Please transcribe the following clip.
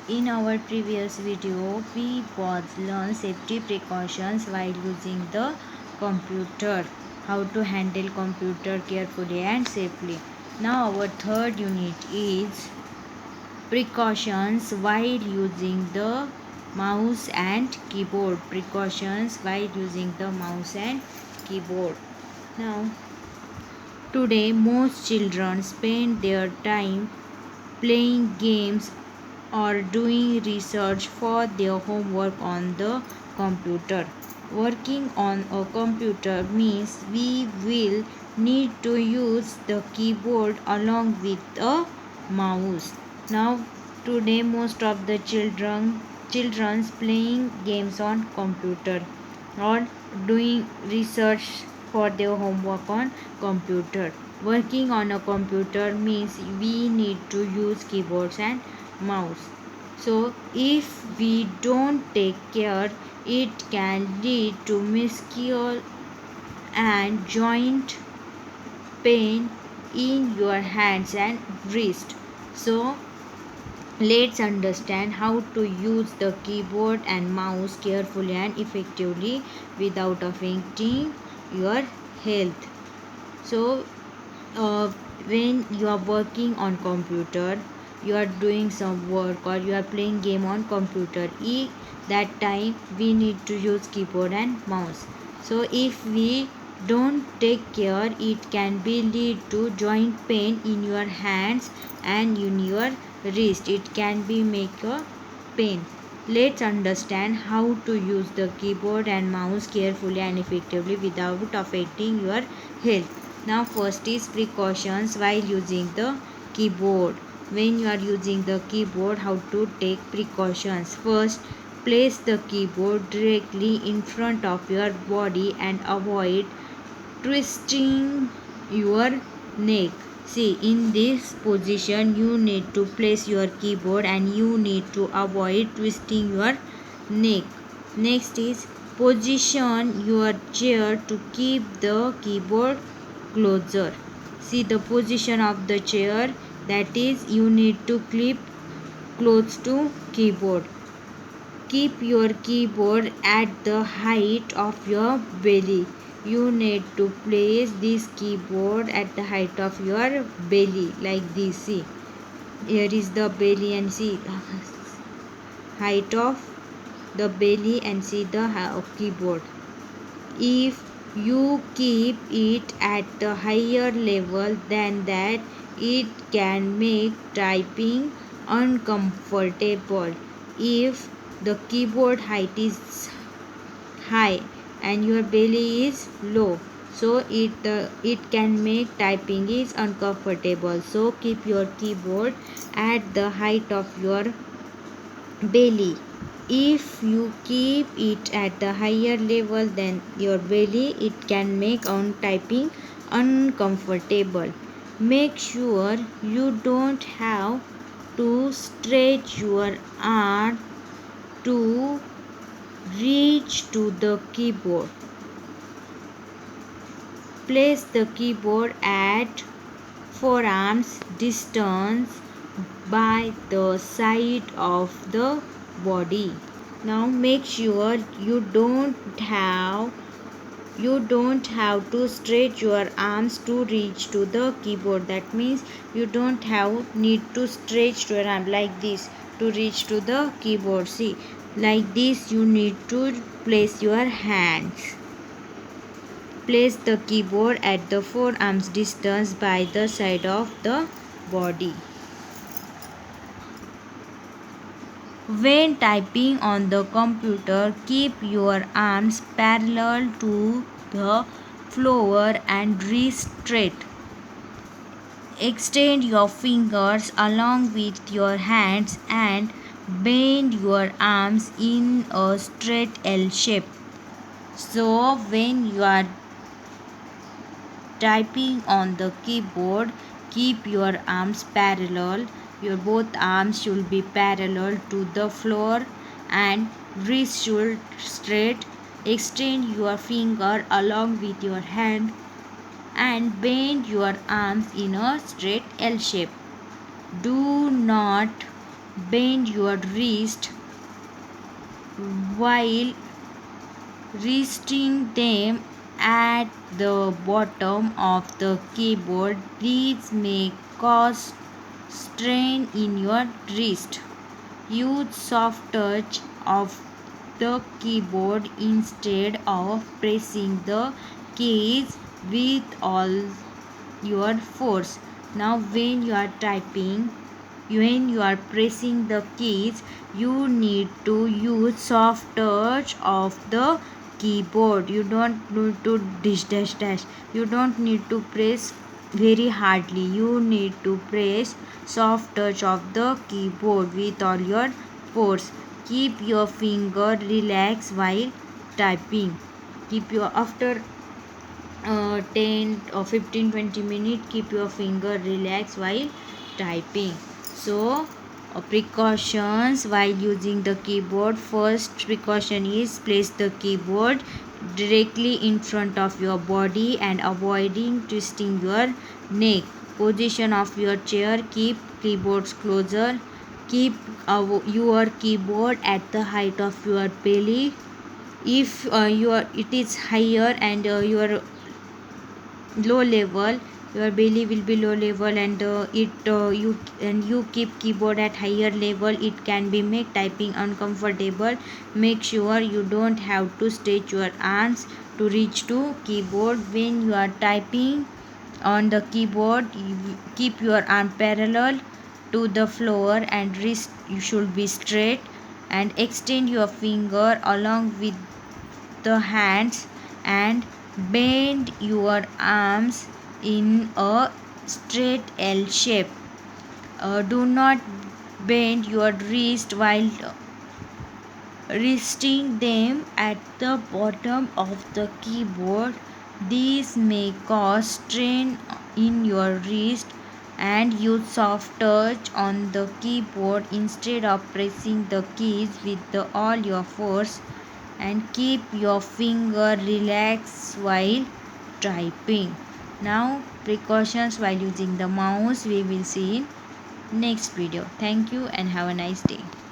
In our previous video, we both learned safety precautions while using the computer, how to handle computer carefully and safely. Now our third unit is precautions while using the mouse and keyboard. Precautions while using the mouse and keyboard. Now today most children spend their time playing games or doing research for their homework on the computer. Working on a computer means we will need to use the keyboard along with a mouse. Now today most of the children's playing games on computer or doing research for their homework on computer. Working on a computer means we need to use keyboards and mouse. So if we don't take care, it can lead to muscular and joint pain in your hands and wrist. So let's understand how to use the keyboard and mouse carefully and effectively without affecting your health. So when you are working on computer, you are doing some work or you are playing game on computer, that time we need to use keyboard and mouse. So if we don't take care, it can be lead to joint pain in your hands and in your wrist. It can be make a pain. Let's understand how to use the keyboard and mouse carefully and effectively without affecting your health. Now first is precautions while using the keyboard. When you are using the keyboard, how to take precautions. First, place the keyboard directly in front of your body and avoid twisting your neck. See, in this position you need to place your keyboard and you need to avoid twisting your neck. Next is position your chair to keep the keyboard closer. See the position of the chair, that is you need to clip close to keyboard. Keep your keyboard at the height of your belly. You need to place this keyboard at the height of your belly like this. See, here is the belly and see height of the belly and see the keyboard. If you keep it at the higher level than that, it can make typing uncomfortable. If the keyboard height is high and your belly is low, so it can make typing is uncomfortable. So keep your keyboard at the height of your belly. If you keep it at the higher level than your belly, it can make on typing uncomfortable. Make sure you don't have to stretch your arm to reach to the keyboard. Place the keyboard at forearms distance by the side of the body. Now make sure you don't have to stretch your arms to reach to the keyboard. That means you don't have need to stretch your arm like this to reach to the keyboard. See, like this you need to place your hands. Place the keyboard at the forearms distance by the side of the body. When typing on the computer, keep your arms parallel to the floor and wrist straight. Extend your fingers along with your hands and bend your arms in a straight L shape. So when you are typing on the keyboard, keep your arms parallel. Your both arms should be parallel to the floor and wrist should straight. Extend your finger along with your hand and bend your arms in a straight L shape. Do not Bend your wrist while resting them at the bottom of the keyboard. These may cause strain in your wrist. Use soft touch of the keyboard instead of pressing the keys with all your force. Now when you are pressing the keys, you need to use soft touch of the keyboard. You don't need to dish dash dash. You don't need to press very hardly. You need to press soft touch of the keyboard with all your force. Keep your finger relaxed while typing. Keep your after 10 or 15-20 minutes, keep your finger relaxed while typing. So precautions while using the keyboard. First precaution is place the keyboard directly in front of your body and avoiding twisting your neck. Position of your chair, keep keyboards closer. Keep your keyboard at the height of your belly. If it is higher and your low level, your belly will be low level, and you keep keyboard at higher level, it can be make typing uncomfortable. Make sure you don't have to stretch your arms to reach to keyboard. When you are typing on the keyboard, you keep your arm parallel to the floor and wrist you should be straight, and extend your finger along with the hands, and bend your arms in a straight L shape. Do not bend your wrist while resting them at the bottom of the keyboard. These may cause strain in your wrist, and use soft touch on the keyboard instead of pressing the keys with all your force, and keep your finger relaxed while typing. Now precautions while using the mouse we will see in next video. Thank you and have a nice day.